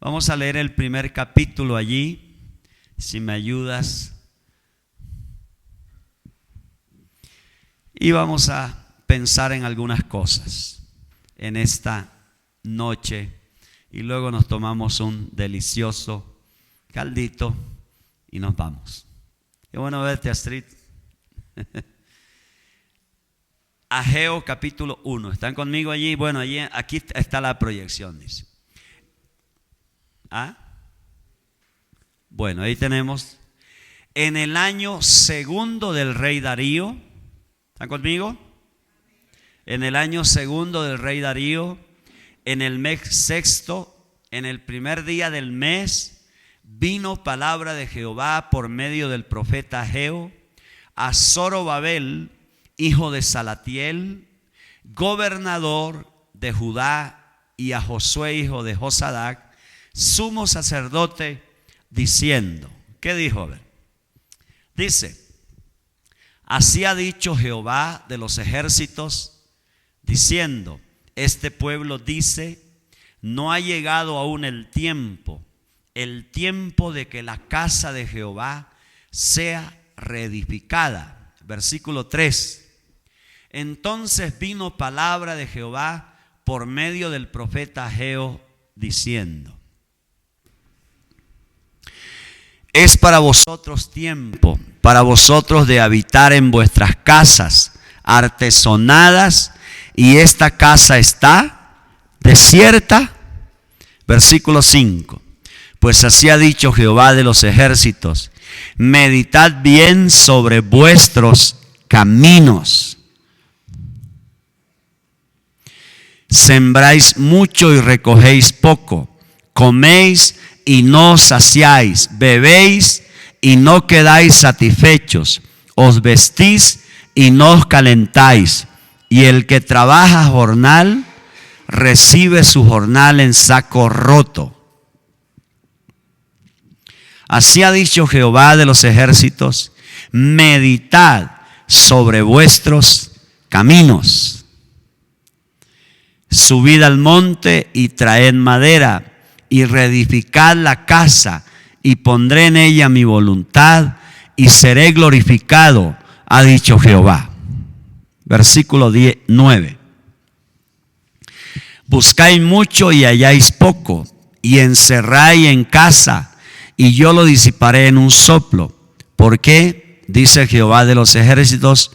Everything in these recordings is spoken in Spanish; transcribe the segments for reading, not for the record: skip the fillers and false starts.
Vamos a leer el primer capítulo allí, si me ayudas. Y vamos a pensar en algunas cosas en esta noche. Y luego nos tomamos un delicioso caldito y nos vamos. Qué bueno verte, Astrid. Ageo capítulo 1. ¿Están conmigo allí? Bueno, aquí está la proyección, dice. Bueno, ahí tenemos. En el año segundo del rey Darío. ¿Están conmigo? En el año segundo del rey Darío, en el mes sexto, en el primer día del mes, vino palabra de Jehová por medio del profeta Ageo a Zorobabel, hijo de Salatiel, gobernador de Judá, y a Josué, hijo de Josadac, sumo sacerdote, diciendo, ¿qué dijo? A ver, dice: así ha dicho Jehová de los ejércitos, diciendo, este pueblo dice, no ha llegado aún el tiempo de que la casa de Jehová sea reedificada. Versículo 3. Entonces vino palabra de Jehová por medio del profeta Ageo, diciendo: es para vosotros tiempo, para vosotros de habitar en vuestras casas artesonadas, y esta casa está desierta. Versículo 5. Pues así ha dicho Jehová de los ejércitos: meditad bien sobre vuestros caminos. Sembráis mucho y recogéis poco, coméis y no os saciáis, bebéis y no quedáis satisfechos, os vestís y no os calentáis, y el que trabaja jornal recibe su jornal en saco roto. Así ha dicho Jehová de los ejércitos: meditad sobre vuestros caminos. Subid al monte y traed madera, y reedificad la casa, y pondré en ella mi voluntad, y seré glorificado, ha dicho Jehová. Versículo 9. Buscáis mucho y halláis poco, y encerráis en casa, y yo lo disiparé en un soplo. ¿Por qué? Dice Jehová de los ejércitos: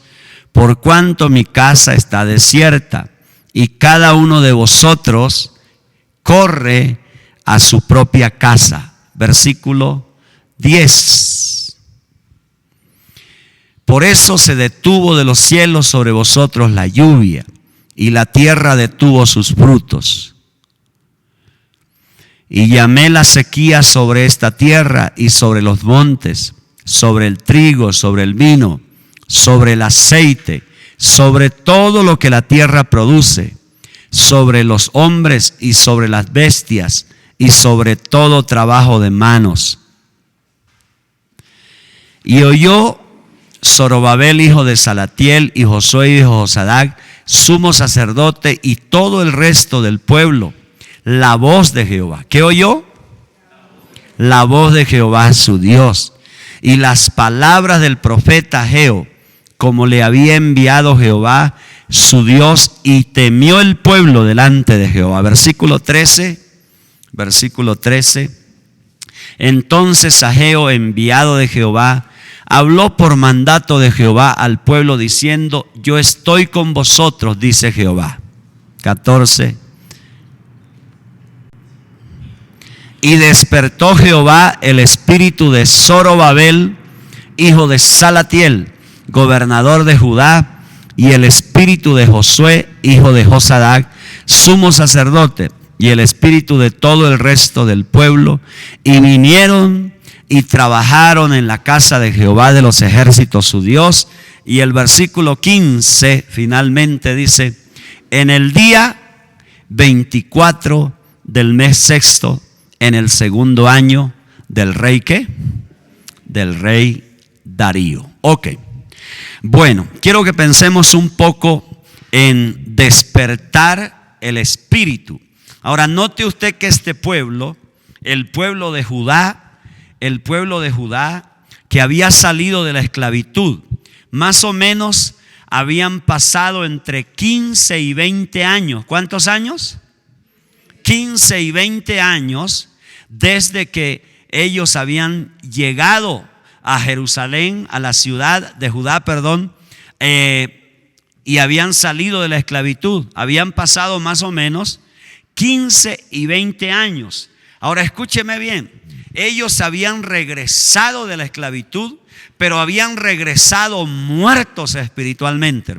por cuanto mi casa está desierta, y cada uno de vosotros corre a su propia casa. Versículo 10. Por eso se detuvo de los cielos sobre vosotros la lluvia, y la tierra detuvo sus frutos. Y llamé la sequía sobre esta tierra y sobre los montes, sobre el trigo, sobre el vino, sobre el aceite, sobre todo lo que la tierra produce, sobre los hombres y sobre las bestias, y sobre todo trabajo de manos. Y oyó Zorobabel, hijo de Salatiel, y Josué, hijo de Josadac, sumo sacerdote, y todo el resto del pueblo, la voz de Jehová. ¿Qué oyó? La voz de Jehová su Dios, y las palabras del profeta Ageo, como le había enviado Jehová su Dios, y temió el pueblo delante de Jehová. Versículo 13. Entonces Ageo, enviado de Jehová, habló por mandato de Jehová al pueblo, diciendo: yo estoy con vosotros, dice Jehová. 14. Y despertó Jehová el espíritu de Zorobabel, hijo de Salatiel, gobernador de Judá, y el espíritu de Josué, hijo de Josadac, sumo sacerdote, y el espíritu de todo el resto del pueblo, y vinieron y trabajaron en la casa de Jehová de los ejércitos su Dios. Y el versículo 15 finalmente dice: en el día 24 del mes sexto, en el segundo año del rey, ¿qué? Del rey Darío. Ok. Bueno, quiero que pensemos un poco en despertar el espíritu. Ahora, note usted que este pueblo el pueblo de Judá, que había salido de la esclavitud. Más o menos habían pasado entre 15 y 20 años. ¿Cuántos años? 15 y 20 años desde que ellos habían llegado a Jerusalén, a la ciudad de Judá, y habían salido de la esclavitud. Habían pasado más o menos 15 y 20 años. Ahora escúcheme bien, ellos habían regresado de la esclavitud, pero habían regresado muertos espiritualmente.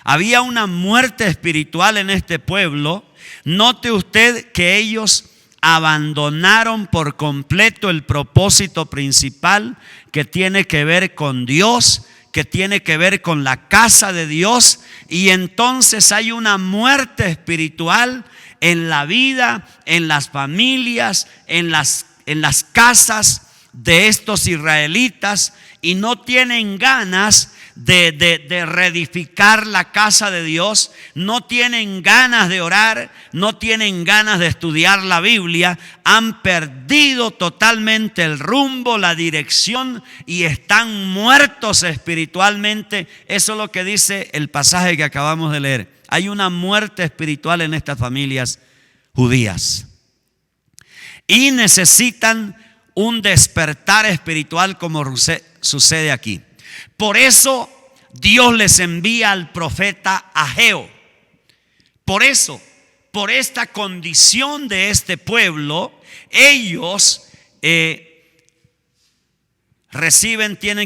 Había una muerte espiritual en este pueblo. Note usted que ellos abandonaron por completo el propósito principal que tiene que ver con Dios, que tiene que ver con la casa de Dios, y entonces hay una muerte espiritual en la vida, en las familias, en las casas de estos israelitas, y no tienen ganas de reedificar la casa de Dios, no tienen ganas de orar, no tienen ganas de estudiar la Biblia, han perdido totalmente el rumbo, la dirección, y están muertos espiritualmente. Eso es lo que dice el pasaje que acabamos de leer. Hay una muerte espiritual en estas familias judías y necesitan un despertar espiritual, como sucede aquí. Por eso Dios les envía al profeta Ageo. Por eso, por esta condición de este pueblo, ellos tienen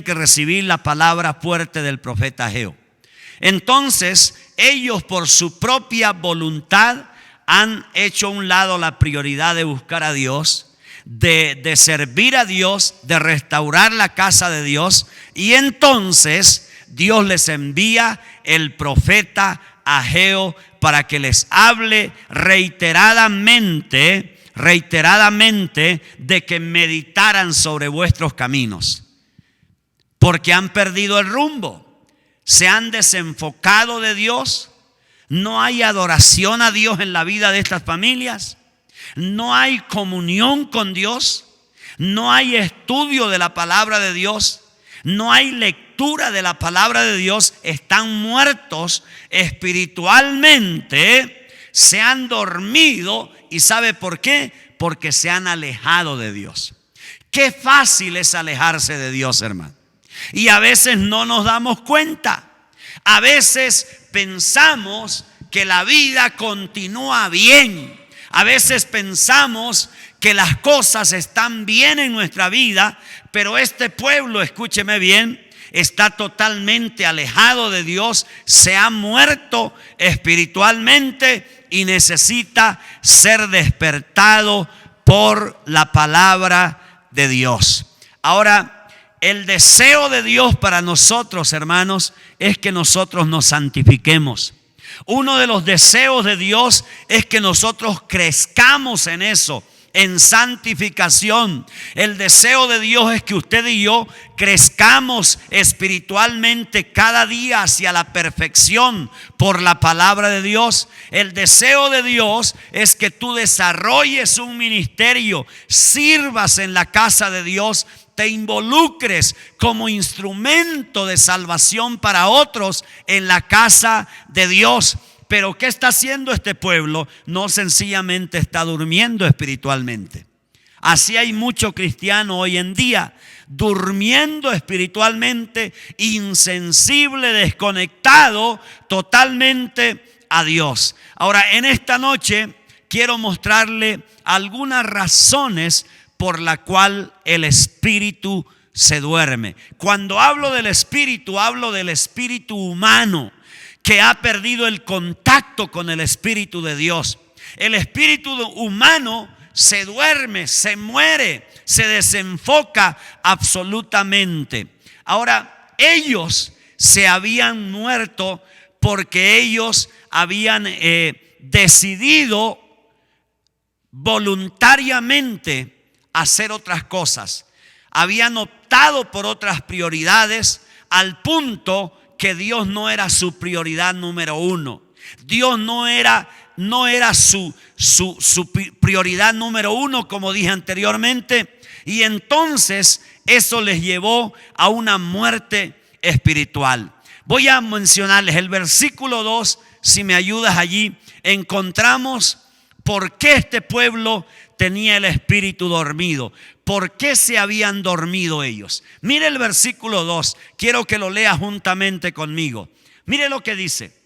que recibir la palabra fuerte del profeta Ageo. Entonces, ellos por su propia voluntad han hecho a un lado la prioridad de buscar a Dios, de servir a Dios, de restaurar la casa de Dios, y entonces Dios les envía el profeta Ageo para que les hable reiteradamente de que meditaran sobre vuestros caminos, porque han perdido el rumbo, se han desenfocado de Dios. No hay adoración a Dios en la vida de estas familias. No hay comunión con Dios. No hay estudio de la palabra de Dios. No hay lectura de la palabra de Dios. Están muertos espiritualmente. Se han dormido. ¿Y sabe por qué? Porque se han alejado de Dios. Qué fácil es alejarse de Dios, hermano. Y a veces no nos damos cuenta. A veces pensamos que la vida continúa bien. A veces pensamos que las cosas están bien en nuestra vida, pero este pueblo, escúcheme bien, está totalmente alejado de Dios, se ha muerto espiritualmente y necesita ser despertado por la palabra de Dios. Ahora, el deseo de Dios para nosotros, hermanos, es que nosotros nos santifiquemos. Uno de los deseos de Dios es que nosotros crezcamos en eso, en santificación. El deseo de Dios es que usted y yo crezcamos espiritualmente cada día hacia la perfección por la palabra de Dios. El deseo de Dios es que tú desarrolles un ministerio, sirvas en la casa de Dios, te involucres como instrumento de salvación para otros en la casa de Dios. Pero ¿qué está haciendo este pueblo? No sencillamente está durmiendo espiritualmente. Así hay mucho cristiano hoy en día, durmiendo espiritualmente, insensible, desconectado totalmente a Dios. Ahora, en esta noche quiero mostrarle algunas razones por la cual el espíritu se duerme. Cuando hablo del espíritu humano que ha perdido el contacto con el espíritu de Dios. El espíritu humano se duerme, se muere, se desenfoca absolutamente. Ahora, ellos se habían muerto porque ellos habían decidido voluntariamente hacer otras cosas. Habían optado por otras prioridades al punto que Dios no era su prioridad número uno. Dios no era no era su prioridad número uno, como dije anteriormente, y entonces eso les llevó a una muerte espiritual. Voy a mencionarles el versículo 2, si me ayudas allí, encontramos por qué este pueblo tenía el espíritu dormido, por qué se habían dormido ellos. Mire el versículo 2, quiero que lo lea juntamente conmigo. Mire lo que dice: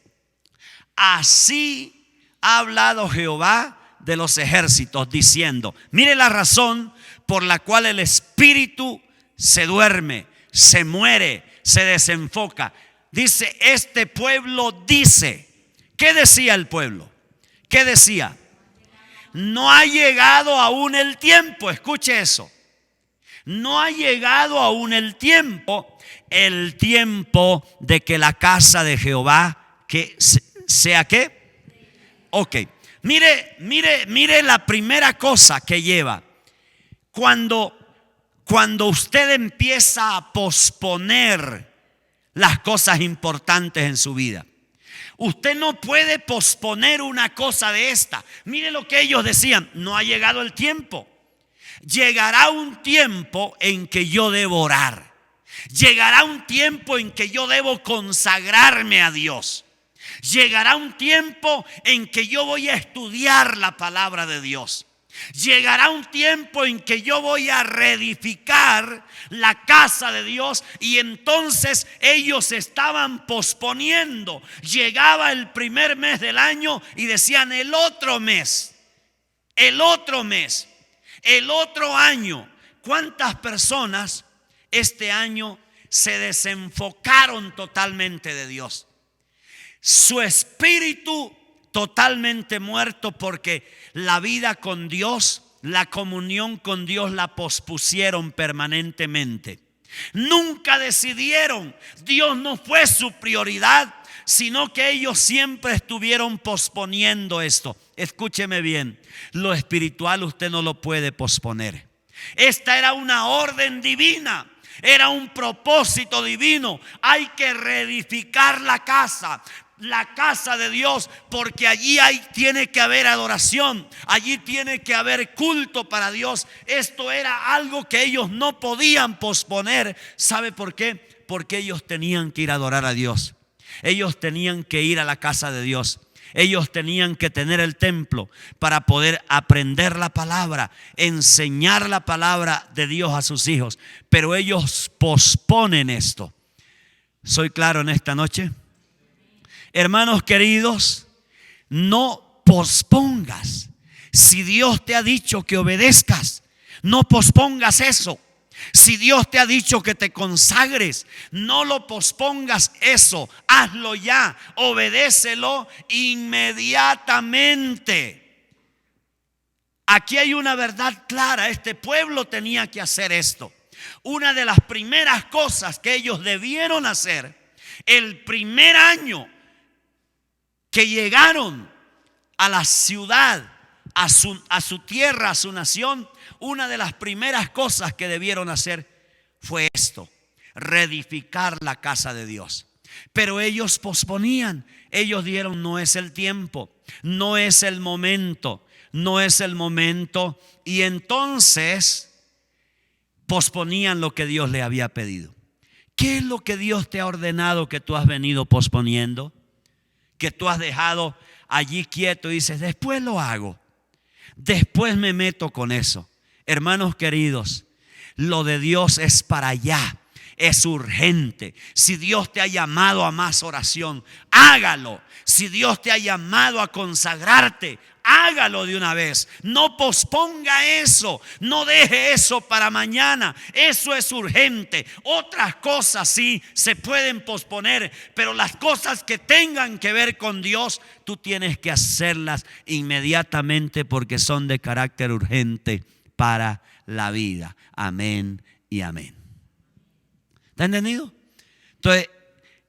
así ha hablado Jehová de los ejércitos, diciendo. Mire la razón por la cual el espíritu se duerme, se muere, se desenfoca. Dice, este pueblo dice. ¿Qué decía el pueblo? ¿Qué decía? No ha llegado aún el tiempo. Escuche eso. No ha llegado aún el tiempo de que la casa de Jehová que sea ¿qué? Ok. Mire la primera cosa que lleva. Cuando usted empieza a posponer las cosas importantes en su vida, usted no puede posponer una cosa de esta. Mire lo que ellos decían: no ha llegado el tiempo. Llegará un tiempo en que yo debo orar. Llegará un tiempo en que yo debo consagrarme a Dios. Llegará un tiempo en que yo voy a estudiar la palabra de Dios. Llegará un tiempo en que yo voy a reedificar la casa de Dios. Y entonces ellos estaban posponiendo. Llegaba el primer mes del año y decían el otro mes, el otro mes, el otro año. ¿Cuántas personas este año se desenfocaron totalmente de Dios? Su espíritu totalmente muerto, porque la vida con Dios, la comunión con Dios la pospusieron permanentemente. Nunca decidieron. Dios no fue su prioridad, sino que ellos siempre estuvieron posponiendo esto. Escúcheme bien, lo espiritual usted no lo puede posponer. Esta era una orden divina. Era un propósito divino. Hay que reedificar la casa de Dios, porque allí tiene que haber adoración, allí tiene que haber culto para Dios. Esto era algo que ellos no podían posponer. ¿Sabe por qué? Porque ellos tenían que ir a adorar a Dios. Ellos tenían que ir a la casa de Dios. Ellos tenían que tener el templo para poder aprender la palabra, enseñar la palabra de Dios a sus hijos. Pero ellos posponen esto. ¿Soy claro en esta noche? Hermanos queridos, no pospongas. Si Dios te ha dicho que obedezcas, no pospongas eso. Si Dios te ha dicho que te consagres, no lo pospongas eso. Hazlo ya, obedécelo inmediatamente. Aquí hay una verdad clara. Este pueblo tenía que hacer esto. Una de las primeras cosas que ellos debieron hacer el primer año que llegaron a la ciudad, a su tierra, a su nación, una de las primeras cosas que debieron hacer fue esto: reedificar la casa de Dios. Pero ellos posponían. Ellos dijeron: no es el tiempo, no es el momento, no es el momento. Y entonces posponían lo que Dios le había pedido. ¿Qué es lo que Dios te ha ordenado que tú has venido posponiendo? Que tú has dejado allí quieto y dices: después lo hago, después me meto con eso. Hermanos queridos, lo de Dios es para allá, es urgente. Si Dios te ha llamado a más oración, hágalo. Si Dios te ha llamado a consagrarte, hágalo de una vez. No posponga eso, no deje eso para mañana. Eso es urgente. Otras cosas sí se pueden posponer, pero las cosas que tengan que ver con Dios, tú tienes que hacerlas inmediatamente, porque son de carácter urgente para la vida. Amén y amén. ¿Está entendido? Entonces,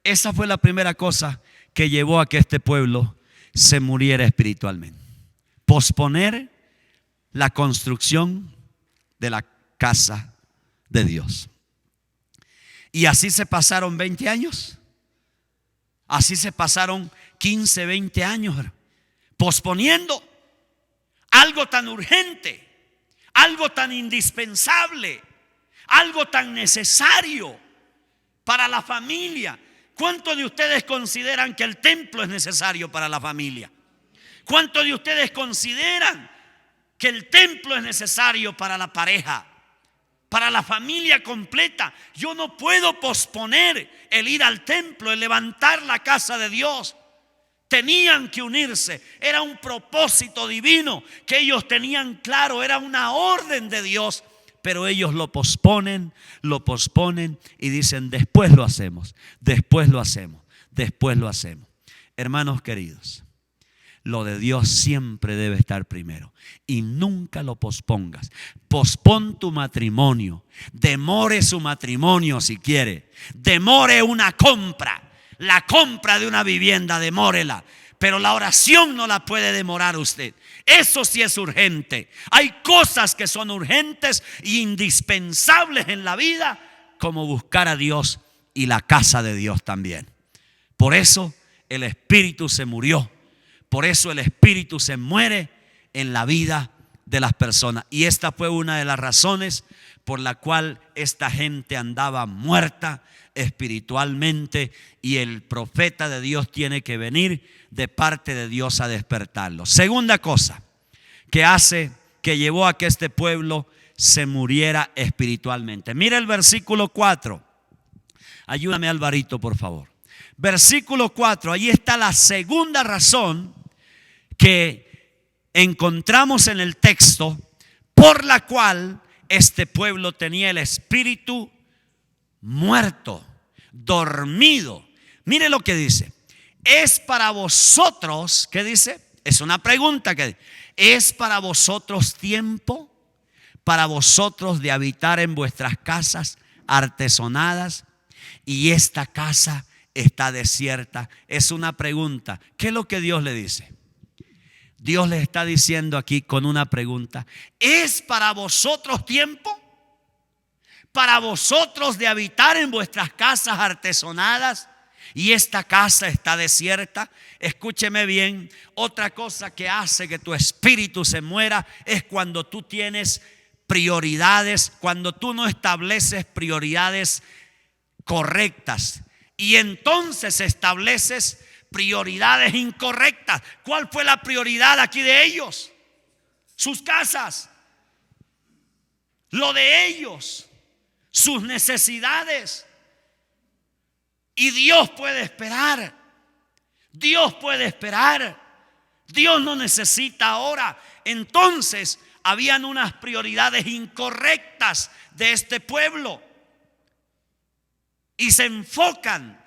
esa fue la primera cosa que llevó a que este pueblo se muriera espiritualmente. Posponer la construcción de la casa de Dios. Y así se pasaron 20 años. Así se pasaron 15, 20 años posponiendo algo tan urgente, algo tan indispensable, algo tan necesario para la familia. ¿Cuántos de ustedes consideran que el templo es necesario para la familia? ¿Cuántos de ustedes consideran que el templo es necesario para la pareja, para la familia completa? Yo no puedo posponer el ir al templo, el levantar la casa de Dios. Tenían que unirse, era un propósito divino que ellos tenían claro, era una orden de Dios, pero ellos lo posponen y dicen: después lo hacemos, después lo hacemos, después lo hacemos. Hermanos queridos, lo de Dios siempre debe estar primero y nunca lo pospongas. Pospon tu matrimonio, demore su matrimonio si quiere, demore una compra. La compra de una vivienda, demórela. Pero la oración no la puede demorar usted. Eso sí es urgente. Hay cosas que son urgentes e indispensables en la vida, como buscar a Dios y la casa de Dios también. Por eso el Espíritu se murió. Por eso el Espíritu se muere en la vida de las personas. Y esta fue una de las razones por la cual esta gente andaba muerta espiritualmente, y el profeta de Dios tiene que venir de parte de Dios a despertarlo. Segunda cosa que llevó a que este pueblo se muriera espiritualmente. Mira el versículo 4. Ayúdame, Alvarito, por favor. Versículo 4, ahí está la segunda razón que encontramos en el texto por la cual este pueblo tenía el espíritu muerto, dormido. Mire lo que dice: es para vosotros, ¿qué dice? Es una pregunta que es para vosotros tiempo, para vosotros de habitar en vuestras casas artesonadas, y esta casa está desierta. Es una pregunta. ¿Qué es lo que Dios le dice? Dios le está diciendo aquí con una pregunta: ¿es para vosotros tiempo? Para vosotros de habitar en vuestras casas artesonadas, y esta casa está desierta. Escúcheme bien, otra cosa que hace que tu espíritu se muera es cuando tú tienes prioridades, cuando tú no estableces prioridades correctas y entonces estableces prioridades incorrectas. ¿Cuál fue la prioridad aquí de ellos? Sus casas, lo de ellos, sus necesidades. Y Dios puede esperar. Dios puede esperar. Dios no necesita ahora. Entonces habían unas prioridades incorrectas de este pueblo, y se enfocan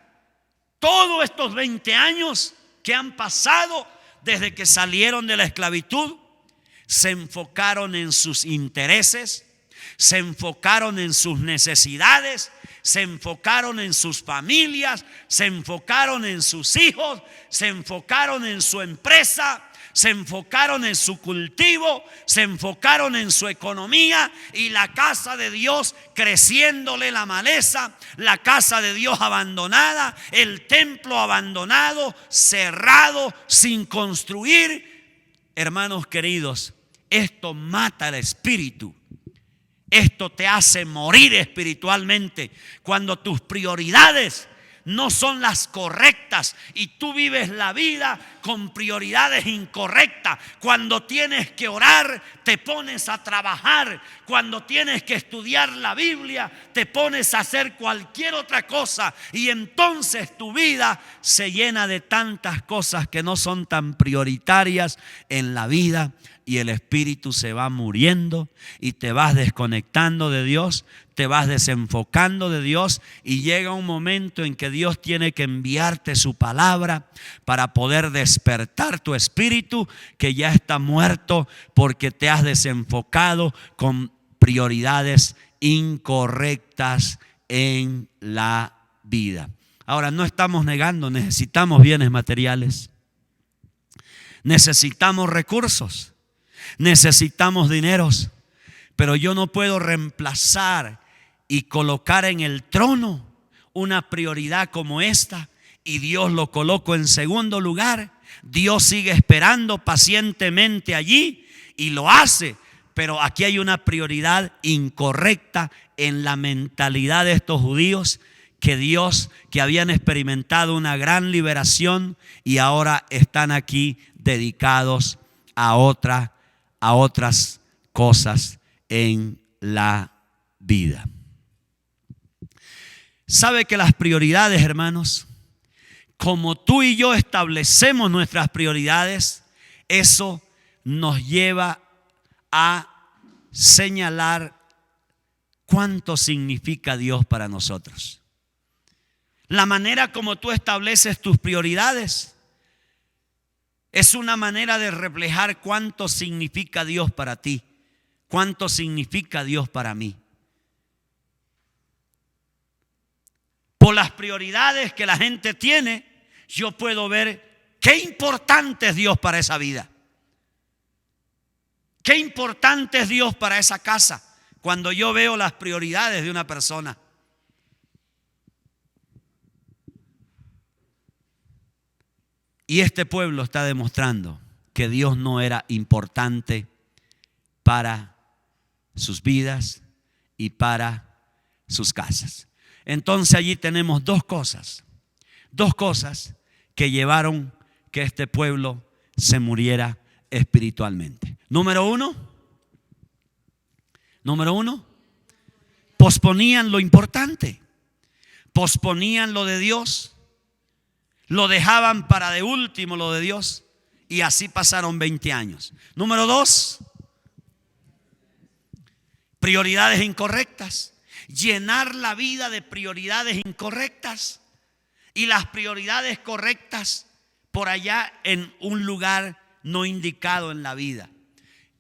todos estos 20 años que han pasado desde que salieron de la esclavitud. Se enfocaron en sus intereses, se enfocaron en sus necesidades, se enfocaron en sus familias, se enfocaron en sus hijos, se enfocaron en su empresa, se enfocaron en su cultivo, se enfocaron en su economía, y la casa de Dios creciéndole la maleza, la casa de Dios abandonada, el templo abandonado, cerrado, sin construir. Hermanos queridos, esto mata el espíritu. Esto te hace morir espiritualmente cuando tus prioridades no son las correctas y tú vives la vida con prioridades incorrectas. Cuando tienes que orar, te pones a trabajar. Cuando tienes que estudiar la Biblia, te pones a hacer cualquier otra cosa, y entonces tu vida se llena de tantas cosas que no son tan prioritarias en la vida, y el espíritu se va muriendo y te vas desconectando de Dios, te vas desenfocando de Dios, y llega un momento en que Dios tiene que enviarte su palabra para poder despertar tu espíritu que ya está muerto porque te has desenfocado con prioridades incorrectas en la vida. Ahora, no estamos negando, necesitamos bienes materiales, necesitamos recursos, necesitamos dineros, pero yo no puedo reemplazar y colocar en el trono una prioridad como esta, y Dios lo coloco en segundo lugar, Dios sigue esperando pacientemente allí y lo hace. Pero aquí hay una prioridad incorrecta en la mentalidad de estos judíos, que habían experimentado una gran liberación y ahora están aquí dedicados a otras cosas en la vida. ¿Sabe que las prioridades, hermanos, como tú y yo establecemos nuestras prioridades, eso nos lleva a señalar cuánto significa Dios para nosotros? La manera como tú estableces tus prioridades es una manera de reflejar cuánto significa Dios para ti, cuánto significa Dios para mí. Por las prioridades que la gente tiene, yo puedo ver qué importante es Dios para esa vida. Qué importante es Dios para esa casa cuando yo veo las prioridades de una persona. Y este pueblo está demostrando que Dios no era importante para sus vidas y para sus casas. Entonces allí tenemos dos cosas que llevaron que este pueblo se muriera espiritualmente. Número uno, posponían lo importante, posponían lo de Dios, lo dejaban para de último lo de Dios, y así pasaron 20 años. Número dos, prioridades incorrectas, llenar la vida de prioridades incorrectas y las prioridades correctas por allá en un lugar no indicado en la vida.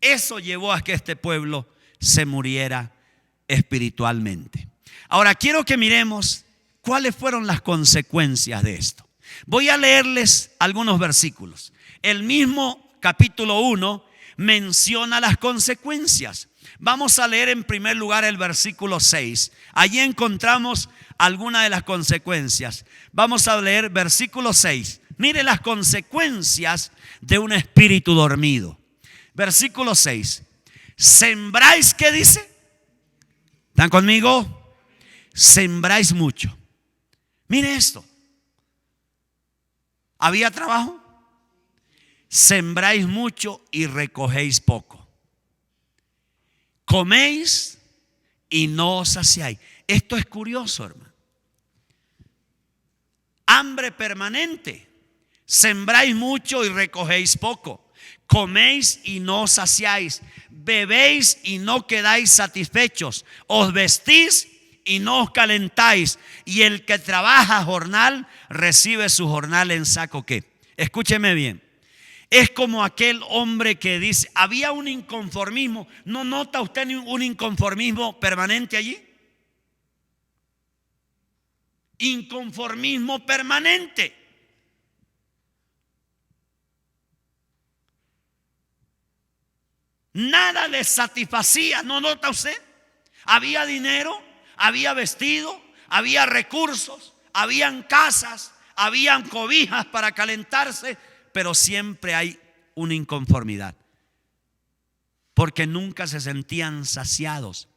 Eso llevó a que este pueblo se muriera espiritualmente. Ahora quiero que miremos cuáles fueron las consecuencias de esto. Voy a leerles algunos versículos. El mismo capítulo 1 menciona las consecuencias. Vamos a leer en primer lugar el versículo 6. Allí encontramos algunas de las consecuencias. Vamos a leer versículo 6. Mire las consecuencias de un espíritu dormido. Versículo 6. Sembráis, ¿qué dice? ¿Están conmigo? Sembráis mucho. Mire esto. ¿Había trabajo? Sembráis mucho y recogéis poco. Coméis y no os saciáis. Esto es curioso, hermano. Hambre permanente. Sembráis mucho y recogéis poco. Coméis y no os saciáis. Bebéis y no quedáis satisfechos. Os vestís y no os calentáis. Y el que trabaja jornal recibe su jornal en saco. ¿Qué? Escúcheme bien. Es como aquel hombre que dice, había un inconformismo. ¿No nota usted un inconformismo permanente allí? Inconformismo permanente. Nada les satisfacía. ¿No nota usted? Había dinero, había vestido, había recursos, habían casas, habían cobijas para calentarse, pero siempre hay una inconformidad, porque nunca se sentían saciados.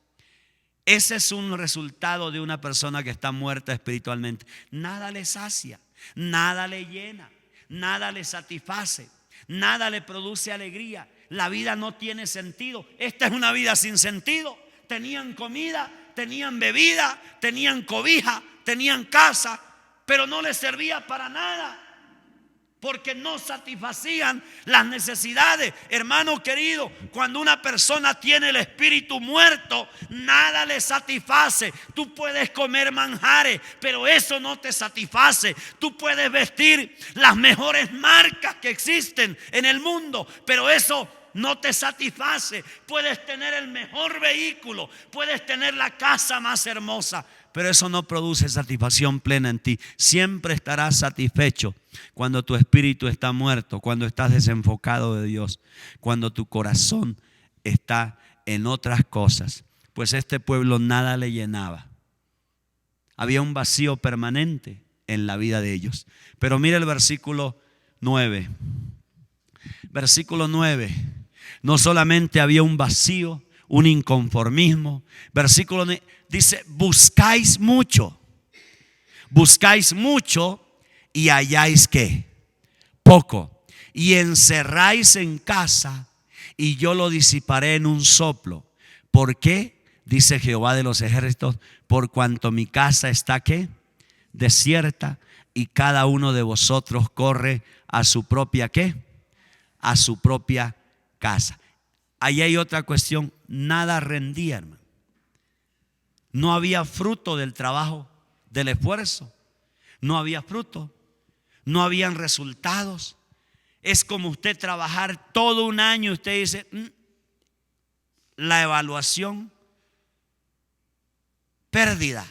Ese es un resultado de una persona que está muerta espiritualmente. Nada le sacia, nada le llena, nada le satisface, nada le produce alegría. La vida no tiene sentido. Esta es una vida sin sentido. Tenían comida, tenían bebida, tenían cobija, tenían casa, pero no les servía para nada, porque no satisfacían las necesidades. Hermano querido, cuando una persona tiene el espíritu muerto, nada le satisface. Tú puedes comer manjares, pero eso no te satisface. Tú puedes vestir las mejores marcas que existen en el mundo, pero eso no te satisface. Puedes tener el mejor vehículo, puedes tener la casa más hermosa, pero eso no produce satisfacción plena en ti. Siempre estarás satisfecho cuando tu espíritu está muerto, cuando estás desenfocado de Dios, cuando tu corazón está en otras cosas. Pues este pueblo nada le llenaba. Había un vacío permanente en la vida de ellos. Pero mira el versículo 9. Versículo 9. No solamente había un vacío, un inconformismo. Versículo 9 dice: buscáis mucho y halláis ¿qué? Poco. Y encerráis en casa y yo lo disiparé en un soplo. ¿Por qué? Dice Jehová de los ejércitos: por cuanto mi casa está ¿qué? Desierta, y cada uno de vosotros corre a su propia ¿qué? A su propia casa. Ahí hay otra cuestión: nada rendía, hermano. No había fruto del trabajo, del esfuerzo. No había fruto, no habían resultados. Es como usted trabajar todo un año y usted dice: la evaluación, pérdida.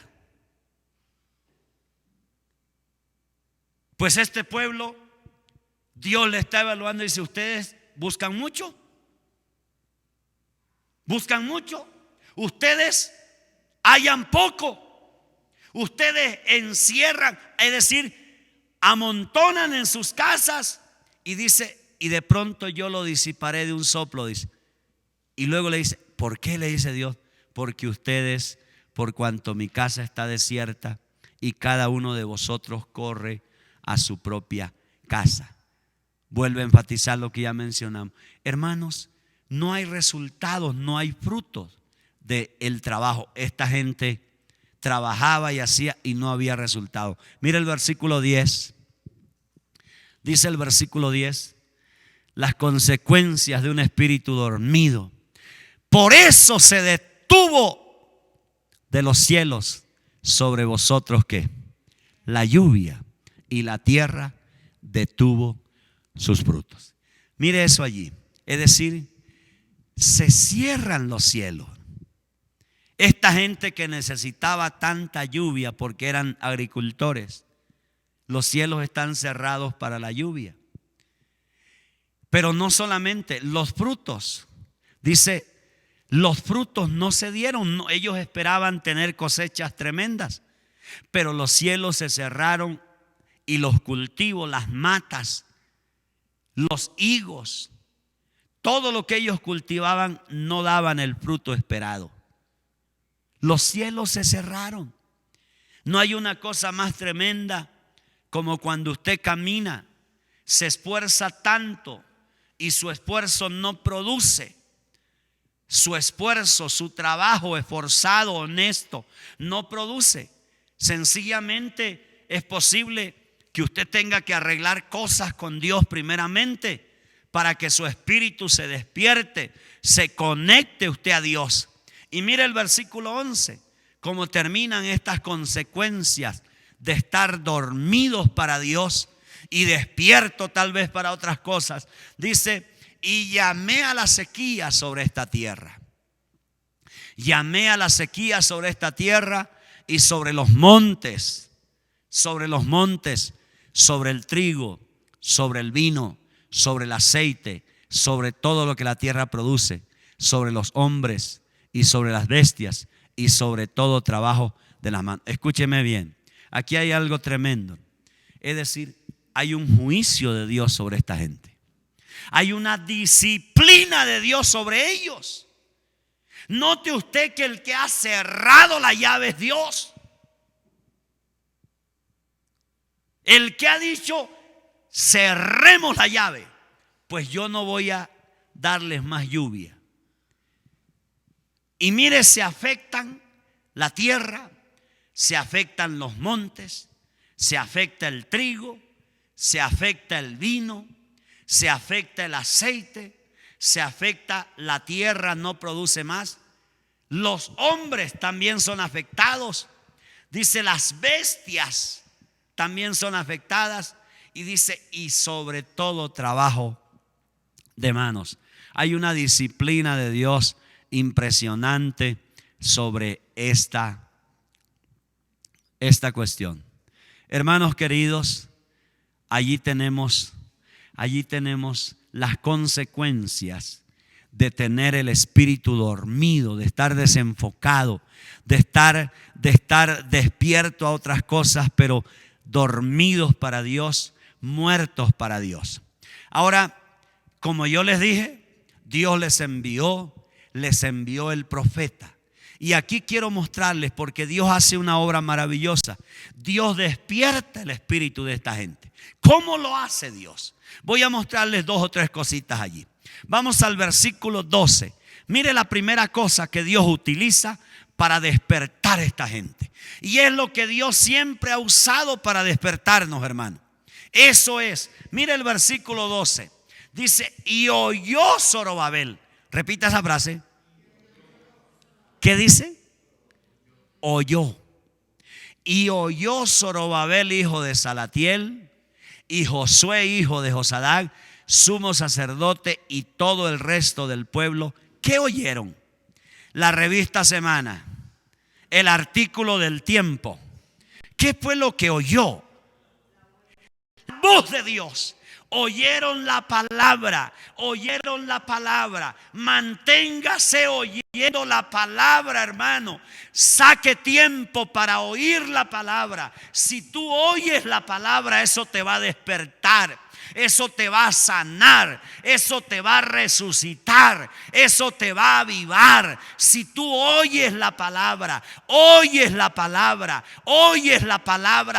Pues este pueblo, Dios le está evaluando y dice: ustedes buscan mucho, ustedes hallan poco, ustedes encierran, es decir, amontonan en sus casas. Y dice: y de pronto yo lo disiparé de un soplo, dice. Y luego le dice: ¿por qué? Le dice Dios: porque ustedes, por cuanto mi casa está desierta y cada uno de vosotros corre a su propia casa. Vuelve a enfatizar lo que ya mencionamos. Hermanos, no hay resultados, no hay frutos del trabajo. Esta gente trabajaba y hacía y no había resultado. Mira el versículo 10. Dice el versículo 10: las consecuencias de un espíritu dormido. Por eso se detuvo de los cielos sobre vosotros ¿qué? La lluvia, y la tierra detuvo sus frutos. Mire eso allí. Es decir, se cierran los cielos. Esta gente que necesitaba tanta lluvia porque eran agricultores, los cielos están cerrados para la lluvia. Pero no solamente los frutos. Dice: los frutos no se dieron. No, ellos esperaban tener cosechas tremendas, pero los cielos se cerraron y los cultivos, las matas, los higos, todo lo que ellos cultivaban no daban el fruto esperado. Los cielos se cerraron. No hay una cosa más tremenda como cuando usted camina, se esfuerza tanto y su esfuerzo no produce. Su esfuerzo, su trabajo esforzado, honesto, no produce. Sencillamente es posible que usted tenga que arreglar cosas con Dios primeramente para que su espíritu se despierte, se conecte usted a Dios. Y mire el versículo 11, cómo terminan estas consecuencias de estar dormidos para Dios y despierto tal vez para otras cosas. Dice: y llamé a la sequía sobre esta tierra. Llamé a la sequía sobre esta tierra y sobre los montes, sobre el trigo, sobre el vino, sobre el aceite, sobre todo lo que la tierra produce, sobre los hombres y sobre las bestias y sobre todo trabajo de las manos. Escúcheme bien, aquí hay algo tremendo. Es decir, hay un juicio de Dios sobre esta gente. Hay una disciplina de Dios sobre ellos. Note usted que el que ha cerrado la llave es Dios. El que ha dicho: cerremos la llave, pues yo no voy a darles más lluvia. Y mire, se afectan la tierra, se afectan los montes, se afecta el trigo, se afecta el vino, se afecta el aceite, se afecta la tierra, no produce más. Los hombres también son afectados. Dice: las bestias también son afectadas. Y dice: y sobre todo trabajo de manos. Hay una disciplina de Dios impresionante sobre esta cuestión. Hermanos queridos, allí tenemos las consecuencias de tener el espíritu dormido, de estar desenfocado, de estar despierto a otras cosas, pero dormidos para Dios. muertos para Dios. Ahora, como yo les dije, Dios les envió el profeta. Y aquí quiero mostrarles, porque Dios hace una obra maravillosa. Dios despierta el espíritu de esta gente. ¿Cómo lo hace Dios? Voy a mostrarles 2 o 3 cositas allí. Vamos al versículo 12. Mire la primera cosa que Dios utiliza para despertar a esta gente. Y es lo que Dios siempre ha usado para despertarnos, hermano. Eso es, mire el versículo 12. Dice, y oyó Zorobabel. Repita esa frase. ¿Qué dice? Oyó. Y oyó Zorobabel, hijo de Salatiel, y Josué, hijo de Josadac, sumo sacerdote, y todo el resto del pueblo. ¿Qué oyeron? La revista Semana, el artículo del Tiempo. ¿Qué fue lo que oyó? La voz de Dios. Oyeron la palabra, oyeron la palabra. Manténgase oyendo la palabra, hermano. Saque tiempo para oír la palabra. Si tú oyes la palabra, eso te va a despertar. Eso te va a sanar, eso te va a resucitar, eso te va a avivar. Si tú oyes la palabra,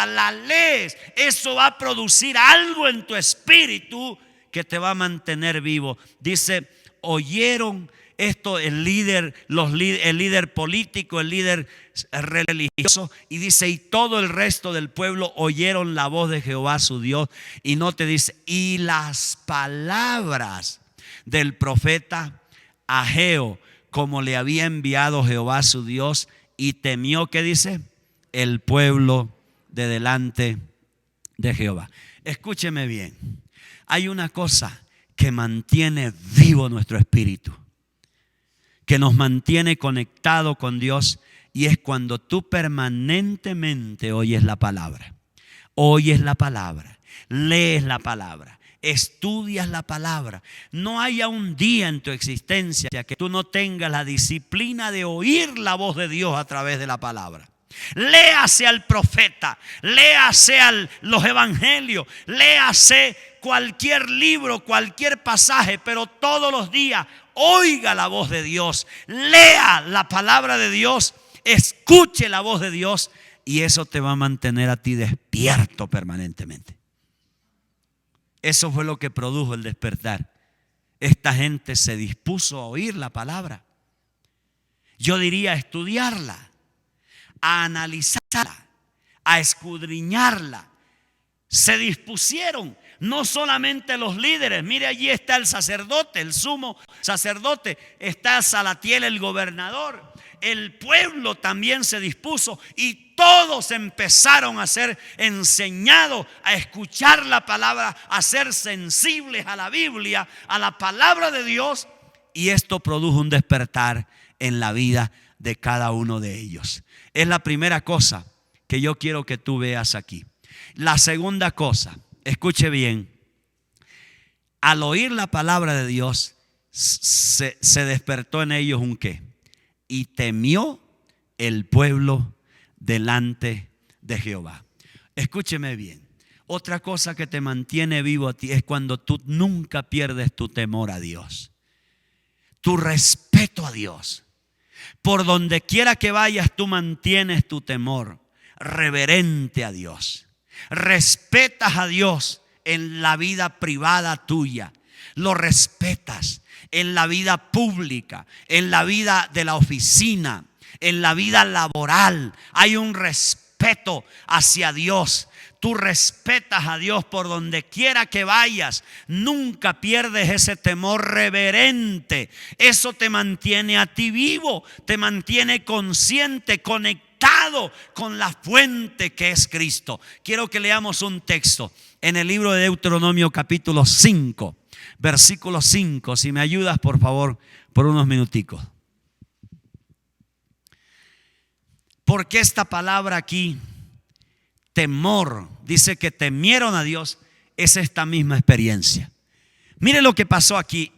la lees, eso va a producir algo en tu espíritu que te va a mantener vivo. Dice, oyeron esto el líder político, el líder religioso, y dice, y todo el resto del pueblo oyeron la voz de Jehová su Dios. Y no te dice, y las palabras del profeta Ageo, como le había enviado Jehová su Dios, y temió, ¿qué dice? El pueblo de delante de Jehová. Escúcheme bien, hay una cosa que mantiene vivo nuestro espíritu, que nos mantiene conectado con Dios, y es cuando tú permanentemente oyes la palabra, lees la palabra, estudias la palabra. No haya un día en tu existencia que tú no tengas la disciplina de oír la voz de Dios a través de la palabra. Léase al profeta, léase los evangelios, léase cualquier libro, cualquier pasaje, pero todos los días oiga la voz de Dios, lea la palabra de Dios, escuche la voz de Dios, y eso te va a mantener a ti despierto permanentemente. Eso fue lo que produjo el despertar. Esta gente se dispuso a oír la palabra. Yo diría a estudiarla, a analizarla, a escudriñarla. Se dispusieron, no solamente los líderes. Mire, allí está el sacerdote, el sumo sacerdote, está Salatiel, el gobernador. El pueblo también se dispuso, y todos empezaron a ser enseñados a escuchar la palabra, a ser sensibles a la Biblia, a la palabra de Dios. Y esto produjo un despertar en la vida de cada uno de ellos. Es la primera cosa que yo quiero que tú veas aquí. La segunda cosa, escuche bien, al oír la palabra de Dios, se despertó en ellos un qué. Y temió el pueblo delante de Jehová. Escúcheme bien. Otra cosa que te mantiene vivo a ti es cuando tú nunca pierdes tu temor a Dios, tu respeto a Dios. Por donde quiera que vayas, tú mantienes tu temor reverente a Dios. Respetas a Dios en la vida privada tuya. Lo respetas en la vida pública, en la vida de la oficina, en la vida laboral. Hay un respeto hacia Dios. Tú respetas a Dios por donde quiera que vayas. Nunca pierdes ese temor reverente. Eso te mantiene a ti vivo, te mantiene consciente, conectado con la fuente que es Cristo. Quiero que leamos un texto en el libro de Deuteronomio capítulo 5. Versículo 5, si me ayudas por favor por unos minuticos. Porque esta palabra aquí, temor, dice que temieron a Dios, es esta misma experiencia. Mire lo que pasó aquí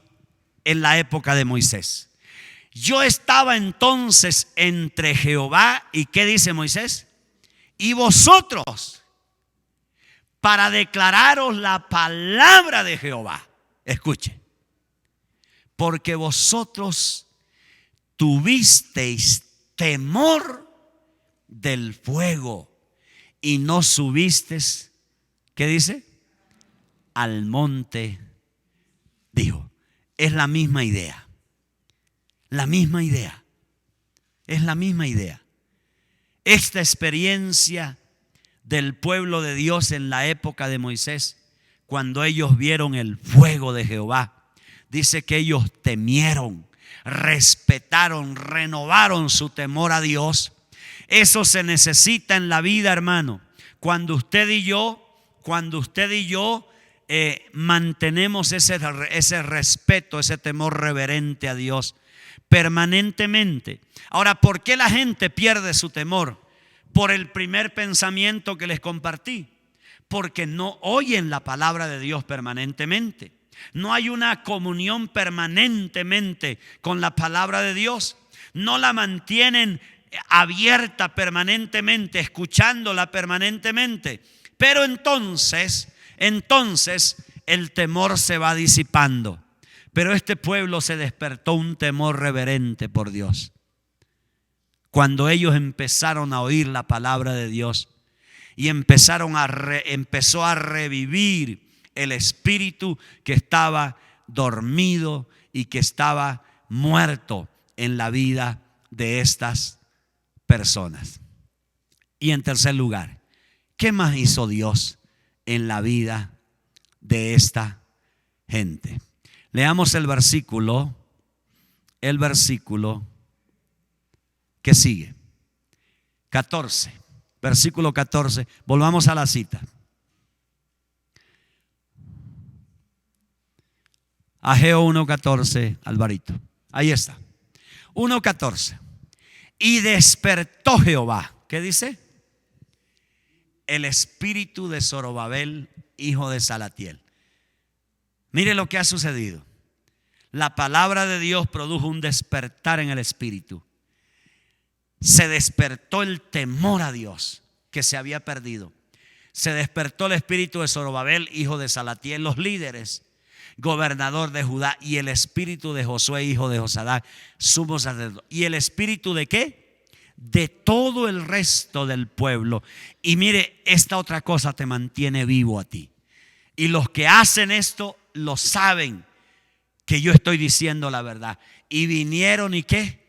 en la época de Moisés. Yo estaba entonces entre Jehová y ¿qué dice Moisés? Y vosotros. para declararos la palabra de Jehová. Escuche, porque vosotros tuvisteis temor del fuego y no subisteis, ¿qué dice? Al monte, dijo. Es la misma idea. La misma idea. Es la misma idea. Esta experiencia del pueblo de Dios en la época de Moisés, cuando ellos vieron el fuego de Jehová, dice que ellos temieron, respetaron, renovaron su temor a Dios. Eso se necesita en la vida, hermano. Cuando usted y yo mantenemos ese respeto, ese temor reverente a Dios permanentemente. Ahora, ¿por qué la gente pierde su temor? Por el primer pensamiento que les compartí. Porque no oyen la palabra de Dios permanentemente. No hay una comunión permanentemente con la palabra de Dios. No la mantienen abierta permanentemente, escuchándola permanentemente. Pero entonces el temor se va disipando. Pero este pueblo se despertó un temor reverente por Dios. Cuando ellos empezaron a oír la palabra de Dios y empezó a revivir el espíritu que estaba dormido y que estaba muerto en la vida de estas personas. Y en tercer lugar, ¿qué más hizo Dios en la vida de esta gente? Leamos el versículo que sigue. 14, versículo 14. Volvamos a la cita. Ageo 1:14, Alvarito. Ahí está. 1:14. Y despertó Jehová. ¿Qué dice? El espíritu de Zorobabel, hijo de Salatiel. Mire lo que ha sucedido. La palabra de Dios produjo un despertar en el espíritu. Se despertó el temor a Dios que se había perdido. Se despertó el espíritu de Zorobabel, hijo de Salatiel, los líderes, gobernador de Judá, y el espíritu de Josué, hijo de Josadac, sumo sacerdote. ¿Y el espíritu de qué? De todo el resto del pueblo. Y mire, esta otra cosa te mantiene vivo a ti. Y los que hacen esto lo saben, que yo estoy diciendo la verdad. Y vinieron y ¿qué?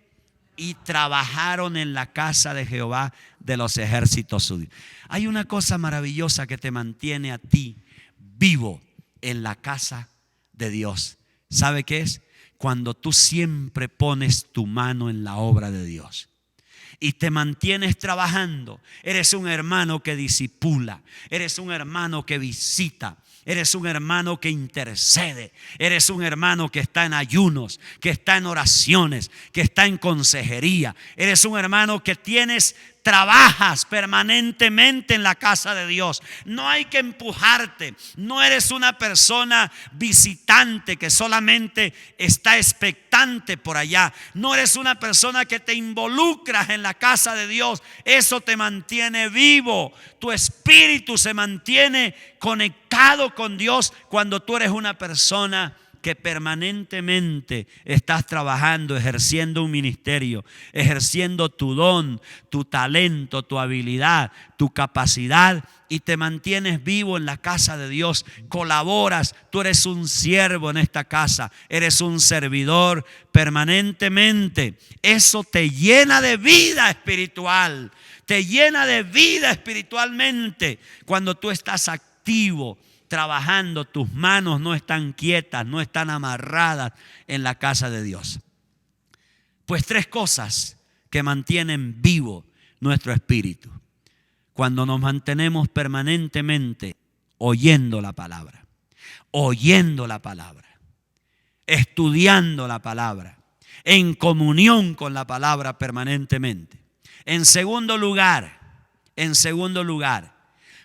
Y trabajaron en la casa de Jehová de los ejércitos suyos. Hay una cosa maravillosa que te mantiene a ti vivo en la casa de Dios. ¿Sabe qué es? Cuando tú siempre pones tu mano en la obra de Dios y te mantienes trabajando. Eres un hermano que discipula, eres un hermano que visita, eres un hermano que intercede, eres un hermano que está en ayunos, que está en oraciones, que está en consejería. Eres un hermano que trabajas permanentemente en la casa de Dios. No hay que empujarte. No eres una persona visitante que solamente está expectante por allá. No eres una persona que te involucras en la casa de Dios. Eso te mantiene vivo. Tu espíritu se mantiene conectado con Dios cuando tú eres una persona que permanentemente estás trabajando, ejerciendo un ministerio, ejerciendo tu don, tu talento, tu habilidad, tu capacidad, y te mantienes vivo en la casa de Dios. Colaboras, tú eres un siervo en esta casa, eres un servidor permanentemente. Eso te llena de vida espiritual, te llena de vida espiritualmente cuando tú estás activo, trabajando. Tus manos no están quietas, no están amarradas en la casa de Dios. Pues 3 cosas que mantienen vivo nuestro espíritu cuando nos mantenemos permanentemente oyendo la palabra, estudiando la palabra, en comunión con la palabra permanentemente. En segundo lugar,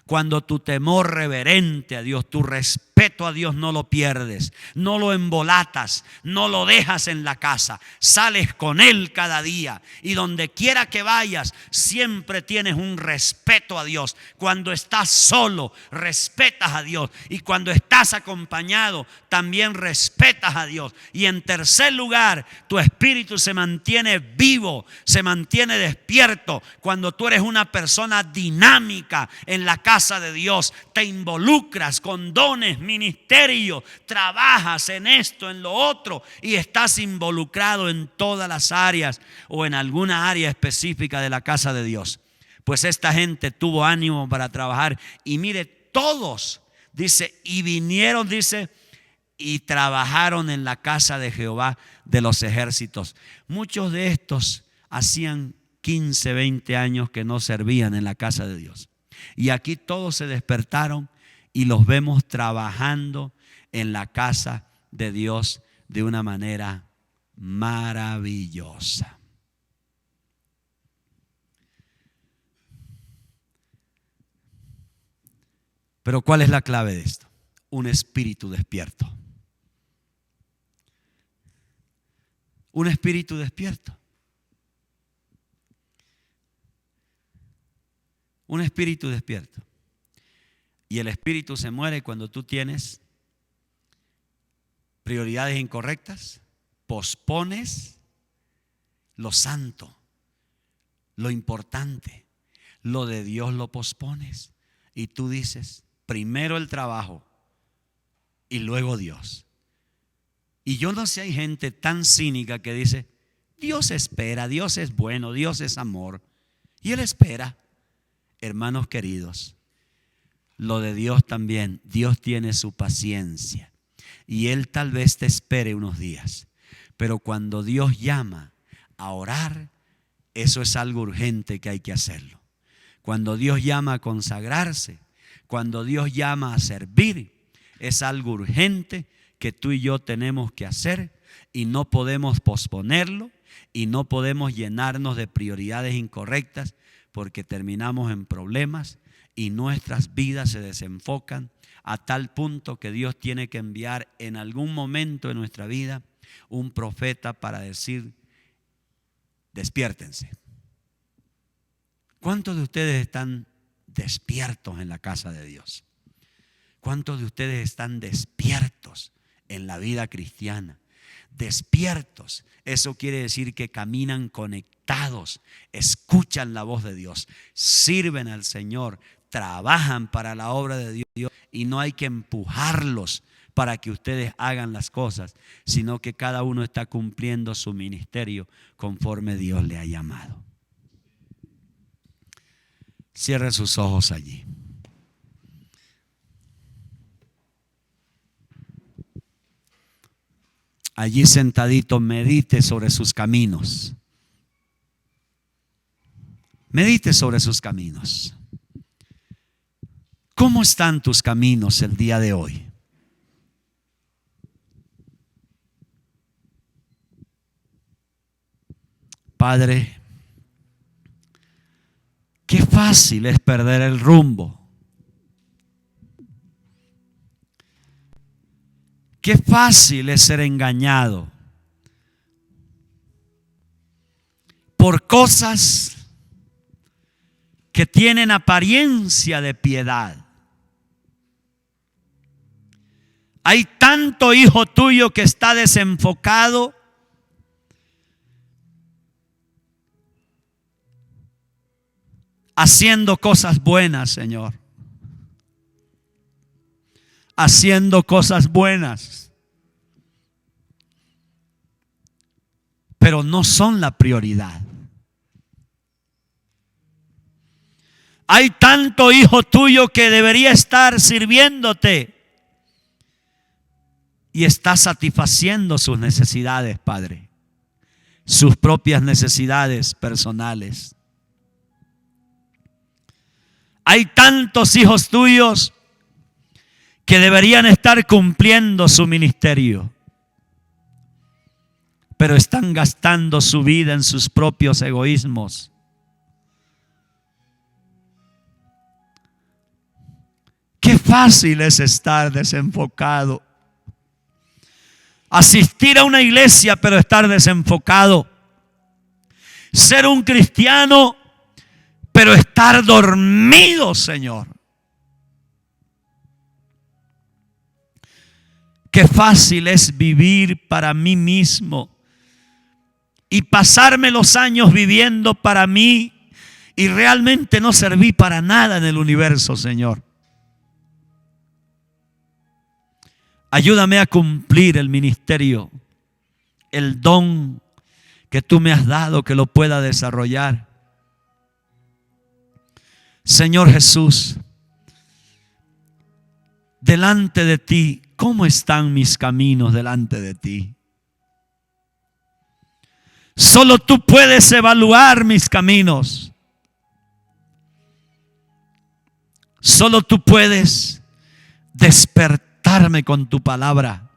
cuando tu temor reverente a Dios, tu respeto respeto a Dios no lo pierdes, no lo embolatas, no lo dejas en la casa, sales con Él cada día y donde quiera que vayas siempre tienes un respeto a Dios. Cuando estás solo, respetas a Dios, y cuando estás acompañado también respetas a Dios. Y en tercer lugar, tu espíritu se mantiene vivo, se mantiene despierto cuando tú eres una persona dinámica en la casa de Dios. Te involucras con dones, ministerio, trabajas en esto, en lo otro, y estás involucrado en todas las áreas o en alguna área específica de la casa de Dios. Pues esta gente tuvo ánimo para trabajar, y mire, todos, dice, y vinieron, dice, y trabajaron en la casa de Jehová de los ejércitos. Muchos de estos hacían 15, 20 años que no servían en la casa de Dios. Y aquí todos se despertaron y los vemos trabajando en la casa de Dios de una manera maravillosa. Pero ¿cuál es la clave de esto? Un espíritu despierto. Un espíritu despierto. Un espíritu despierto. Y el espíritu se muere cuando tú tienes prioridades incorrectas, pospones lo santo, lo importante, lo de Dios lo pospones. Y tú dices, primero el trabajo y luego Dios. Y yo no sé, hay gente tan cínica que dice, Dios espera, Dios es bueno, Dios es amor. Y Él espera. Hermanos queridos, lo de Dios también, Dios tiene su paciencia. Y Él tal vez te espere unos días. Pero cuando Dios llama a orar, eso es algo urgente que hay que hacerlo. Cuando Dios llama a consagrarse, cuando Dios llama a servir, es algo urgente que tú y yo tenemos que hacer, y no podemos posponerlo, y no podemos llenarnos de prioridades incorrectas, porque terminamos en problemas y nuestras vidas se desenfocan a tal punto que Dios tiene que enviar en algún momento de nuestra vida un profeta para decir, despiértense. ¿Cuántos de ustedes están despiertos en la casa de Dios? ¿Cuántos de ustedes están despiertos en la vida cristiana? Despiertos, eso quiere decir que caminan conectados, escuchan la voz de Dios, sirven al Señor, trabajan para la obra de Dios, y no hay que empujarlos para que ustedes hagan las cosas, sino que cada uno está cumpliendo su ministerio conforme Dios le ha llamado. Cierre sus ojos allí. Allí sentadito, medite sobre sus caminos. Medite sobre sus caminos. ¿Cómo están tus caminos el día de hoy? Padre, qué fácil es perder el rumbo. Qué fácil es ser engañado por cosas que tienen apariencia de piedad. Hay tanto hijo tuyo que está desenfocado, haciendo cosas buenas, Señor. Haciendo cosas buenas, pero no son la prioridad. Hay tanto hijo tuyo que debería estar sirviéndote y está satisfaciendo sus necesidades, Padre, sus propias necesidades personales. Hay tantos hijos tuyos que deberían estar cumpliendo su ministerio, pero están gastando su vida en sus propios egoísmos. Qué fácil es estar desenfocado. Asistir a una iglesia pero estar desenfocado. Ser un cristiano pero estar dormido, Señor. Qué fácil es vivir para mí mismo y pasarme los años viviendo para mí y realmente no serví para nada en el universo, Señor. Ayúdame a cumplir el ministerio, el don que tú me has dado, que lo pueda desarrollar. Señor Jesús, delante de ti, ¿cómo están mis caminos delante de ti? Solo tú puedes evaluar mis caminos. Solo tú puedes despertarme con tu palabra.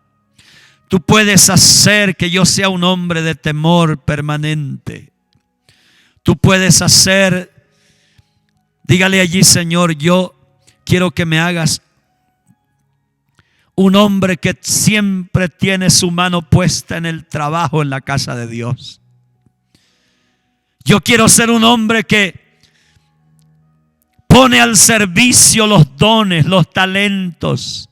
Tú puedes hacer que yo sea un hombre de temor permanente. Tú puedes hacer, dígale allí, Señor, yo quiero que me hagas un hombre que siempre tiene su mano puesta en el trabajo en la casa de Dios. Yo quiero ser un hombre que pone al servicio los dones, los talentos.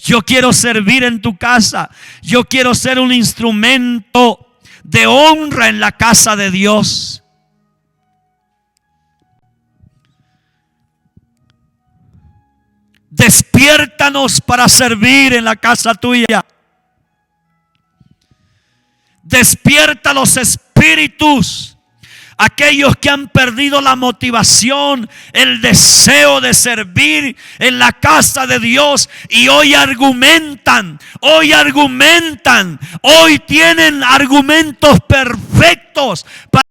Yo quiero servir en tu casa. Yo quiero ser un instrumento de honra en la casa de Dios. Despiértanos para servir en la casa tuya. Despierta los espíritus, aquellos que han perdido la motivación, el deseo de servir en la casa de Dios y hoy argumentan, hoy tienen argumentos perfectos para